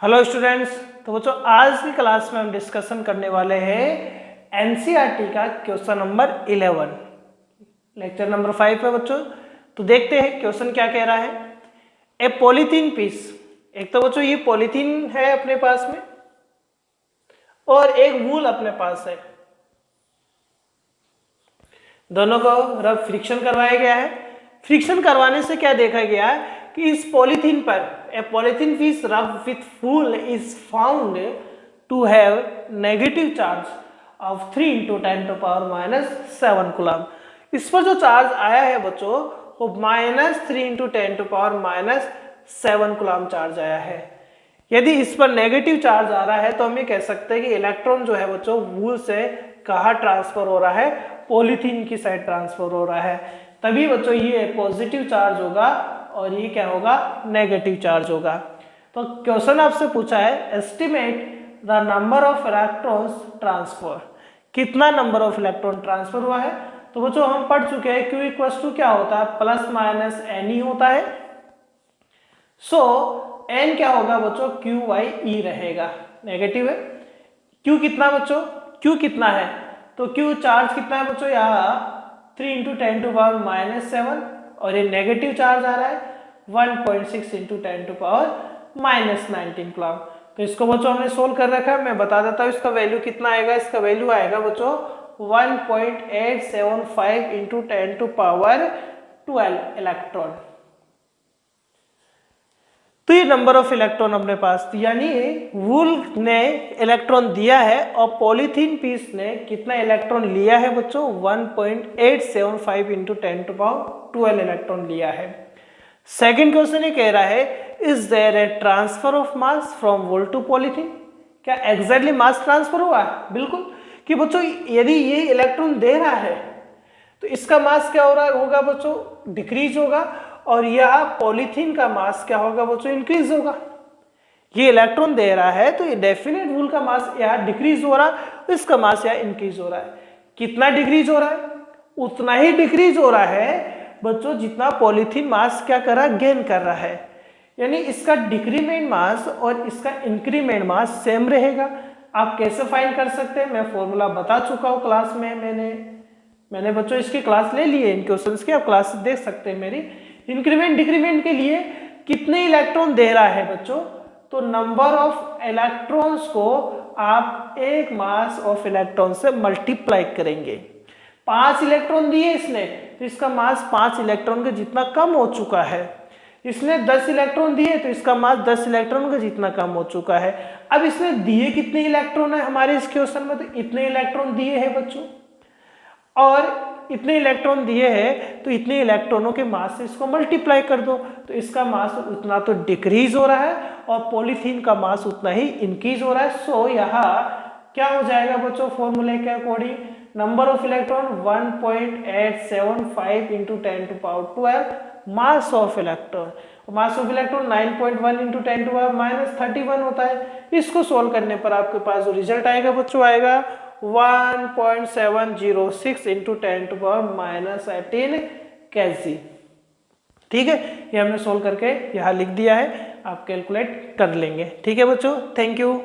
Hello students. तो बच्चों आज की क्लास में हम डिस्कशन करने वाले हैं एनसीईआरटी का क्वेश्चन नंबर 11, लेक्चर नंबर 5 है बच्चों। तो देखते हैं क्वेश्चन क्या कह रहा है। ए पॉलीथीन पीस, एक तो बच्चों ये पॉलीथीन है अपने पास में और एक वूल अपने पास है, दोनों को रब फ्रिक्शन करवाया गया है। फ्रिक्शन करवाने से क्या देखा गया है कि इस पॉलीथीन पर a polythene piece rub with wool is found to have negative charge of 3 × 10⁻⁷ coulomb. इस पर जो चार्ज आया है बच्चों वो -3 × 10⁻⁷ कूलम चार्ज आया है। यदि इस पर नेगेटिव चार्ज आ रहा है तो हम ये कह सकते हैं कि इलेक्ट्रॉन जो है बच्चों वूल से कहाँ ट्रांसफर हो रहा है, पॉलीथीन की साइड ट्रांसफर हो रहा है। तभी बच्चों ये पॉजिटिव चार्ज होगा और ये क्या होगा, नेगेटिव चार्ज होगा। तो क्वेश्चन आपसे पूछा है estimate the number of electrons transfer, कितना नंबर ऑफ इलेक्ट्रॉन ट्रांसफर हुआ है। तो बच्चों हम पढ़ चुके हैं Q = क्या होता है, +- NE होता है। सो N क्या होगा बच्चों, QE रहेगा, नेगेटिव है। Q कितना बच्चों, Q कितना है, तो Q चार्ज कितना है बच्चों, यहाँ 3 × 10⁻⁷ और ये नेगेटिव चार्ज आ रहा है 1.6 × 10⁻⁻19 कूलम। तो इसको बच्चों हमने सोल्व कर रखा है, मैं बता देता हूँ इसका वैल्यू कितना आएगा। इसका वैल्यू आएगा बच्चों 1.875 × 10⁻12 इलेक्ट्रॉन। तो ये नंबर ऑफ इलेक्ट्रॉन अपने पास, यानी वूल ने इलेक्ट्रॉन दिया है और पॉलीथीन पीस ने कितना इलेक्ट्रॉन लिया है बच्चों, 1.875 × 10⁻12 इलेक्ट्रॉन लिया है। सेकंड क्वेश्चन ये कह रहा है is there a transfer of mass from wool to polythene, क्या एग्जैक्टली मास ट्रांसफर हुआ है, बिल्कुल। कि बच्चों यदि ये इलेक्ट्रॉन दे रहा है तो इसका मास क्या हो रहा होगा बच्चों, डिक्रीज होगा, और यह पॉलीथीन का मास क्या होगा बच्चों, इंक्रीज होगा। ये इलेक्ट्रॉन दे रहा है तो ये डेफिनेट वूल का मास यहाँ डिक्रीज हो रहा है, इसका मास यहाँ इंक्रीज हो रहा है। कितना डिक्रीज हो रहा है, उतना ही डिक्रीज हो रहा है बच्चों जितना पॉलीथीन मास क्या कर रहा है, गेन कर रहा है। यानी इसका डिक्रीमेंट मास और इसका इंक्रीमेंट मास सेम रहेगा। आप कैसे फाइंड कर सकते हैं, मैं फॉर्मूला बता चुका हूँ क्लास में, मैंने बच्चों इसकी क्लास ले ली है, इन क्वेश्चंस की आप क्लास देख सकते हैं मेरी। इंक्रीमेंट डिक्रीमेंट के लिए कितने इलेक्ट्रॉन दे रहा है बच्चों, तो नंबर ऑफ इलेक्ट्रॉन्स को आप एक मास ऑफ इलेक्ट्रॉन से मल्टीप्लाई करेंगे। 5 इलेक्ट्रॉन दिए इसने तो इसका मास 5 इलेक्ट्रॉन के जितना कम हो चुका है। इसने 10 इलेक्ट्रॉन दिए तो इसका मास 10 इलेक्ट्रॉन का जितना कम हो चुका है। अब इसने दिए कितने इलेक्ट्रॉन है हमारे इस क्वेश्चन में, तो इतने इलेक्ट्रॉन दिए हैं बच्चों, और इतने इलेक्ट्रॉन दिए हैं तो इतने इलेक्ट्रॉनों के मास से इसको मल्टीप्लाई कर दो, तो इसका मास उतना तो डिक्रीज हो रहा है और पॉलीथीन का मास उतना ही इंक्रीज हो रहा है। सो यहाँ क्या हो जाएगा बच्चों, फॉर्मूले के according number of electron 1.875 × 10⁻12 mass of electron. Mass of electron 9.1 × 10⁻31 होता है। इसको सोल्व करने पर आपके पास जो रिजल्ट आएगा बच्चों, आएगा 1.706 × 10⁻18 kg। ठीक है, ये हमने सोल्व करके यहाँ लिख दिया है, आप कैलकुलेट कर लेंगे। ठीक है बच्चों, थैंक यू।